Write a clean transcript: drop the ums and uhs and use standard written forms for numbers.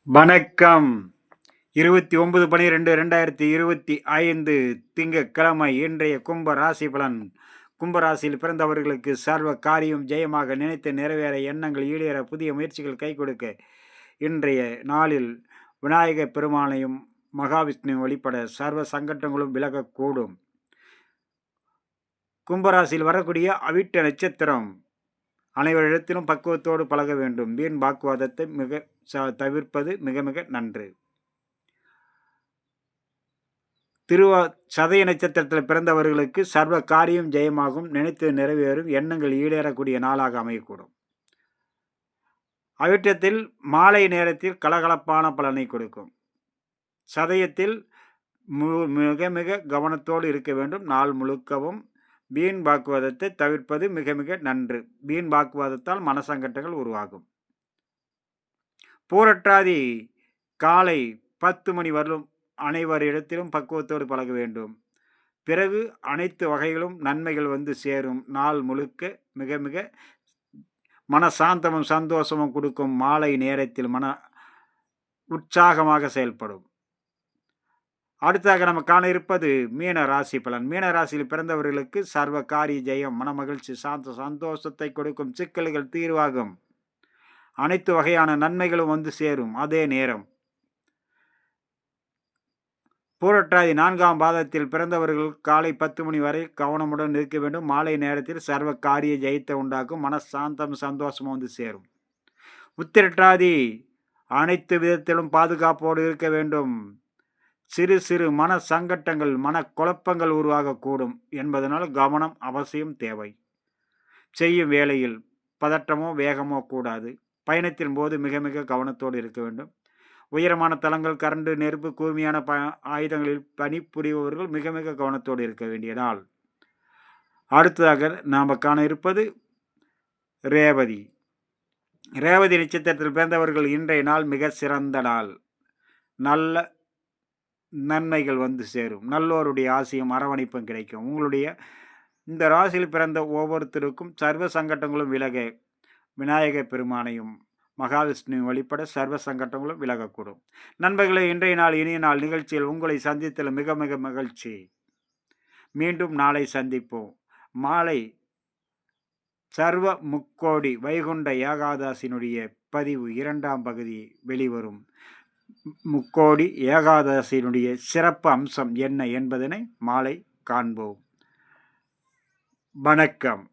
வணக்கம். 29/12/2025 திங்கட்கிழமை. இன்றைய கும்ப ராசி பலன். கும்பராசியில் பிறந்தவர்களுக்கு சர்வ காரியம் ஜெயமாக, நினைத்து நிறைவேற, எண்ணங்கள் ஈடேற, புதிய முயற்சிகள் கை கொடுக்க இன்றைய நாளில் விநாயகப் பெருமானையும் மகாவிஷ்ணு வழிபட சர்வ சங்கட்டங்களும் விலகக்கூடும். கும்பராசியில் வரக்கூடிய அவிட்ட நட்சத்திரம். அனைவரிடத்திலும் பக்குவத்தோடு பழக வேண்டும். வீண் வாக்குவாதத்தை தவிர்ப்பது மிக மிக நன்று. சதய நட்சத்திரத்தில் பிறந்தவர்களுக்கு சர்வ காரியம் ஜெயமாகும், நினைத்து நிறைவேறும், எண்ணங்கள் ஈடேறக்கூடிய நாளாக அமையக்கூடும். அவிட்டத்தில் மாலை நேரத்தில் கலகலப்பான பலனை கொடுக்கும். சதயத்தில் மிக மிக கவனத்தோடு இருக்க வேண்டும். நாள் முழுக்கவும் வீண் வாக்குவாதத்தை தவிர்ப்பது மிக மிக நன்று. வீண் வாக்குவாதத்தால் மனசங்கட்டங்கள் உருவாகும். பூரட்டாதி காலை 10 மணி வரலும் அனைவரிடத்திலும் பக்குவத்தோடு பழக வேண்டும். பிறகு அனைத்து வகைகளும் நன்மைகள் வந்து சேரும். நாள் முழுக்க மிக மிக மனசாந்தமும் சந்தோஷமும் கொடுக்கும். மாலை நேரத்தில் மன உற்சாகமாக செயல்படும். அடுத்தாக நம்ம காண இருப்பது மீன ராசி பலன். மீன ராசியில் பிறந்தவர்களுக்கு சர்வ காரிய ஜெயம், மனமகிழ்ச்சி, சந்தோஷத்தை கொடுக்கும். சிக்கல்கள் தீர்வாகும். அனைத்து வகையான நன்மைகளும் வந்து சேரும். அதே நேரம் பூரட்டாதி 4ஆம் பாதத்தில் பிறந்தவர்கள் காலை 10 மணி வரை கவனமுடன் இருக்க வேண்டும். மாலை நேரத்தில் சர்வ காரிய ஜெயத்தை உண்டாக்கும். மனசாந்தம் சந்தோஷமும் வந்து சேரும். உத்திரட்டாதி அனைத்து விதத்திலும் பாதுகாப்போடு இருக்க வேண்டும். சிறு சிறு மன சங்கட்டங்கள், மன குழப்பங்கள் உருவாகக்கூடும் என்பதனால் கவனம் அவசியம் தேவை. செய்யும் வேளையில் பதற்றமோ வேகமோ கூடாது. பயணத்தின் போது மிக மிக கவனத்தோடு இருக்க வேண்டும். உயரமான தளங்கள், கரண்டு, நெருப்பு, கூர்மையான ஆயுதங்களில் பணிபுரிபவர்கள் மிக மிக கவனத்தோடு இருக்க வேண்டிய நாள். அடுத்ததாக நாம் காண இருப்பது ரேவதி. ரேவதி நட்சத்திரத்தில் பிறந்தவர்கள் இன்றைய நாள் மிக சிறந்த நாள். நல்ல நன்மைகள் வந்து சேரும். நல்லோருடைய ஆசையும் அரவணைப்பும் கிடைக்கும். உங்களுடைய இந்த ராசியில் பிறந்த ஒவ்வொருத்தருக்கும் சர்வ சங்கட்டங்களும் விலக விநாயக பெருமானையும் மகாவிஷ்ணு வழிபட சர்வ சங்கட்டங்களும் விலகக்கூடும். நண்பர்களே, இன்றைய நாள் இனிய நாள் நிகழ்ச்சியில் உங்களை சந்தித்ததில் மிக மிக மகிழ்ச்சி. மீண்டும் நாளை சந்திப்போம். மாலை சர்வ முக்கோடி வைகுண்ட ஏகாதசியினுடைய பதிவு 2ஆம் பகுதி வெளிவரும். முக்கோடி ஏகாதசியினுடைய சிறப்பு அம்சம் என்ன என்பதனை மாலை காண்போம். வணக்கம்.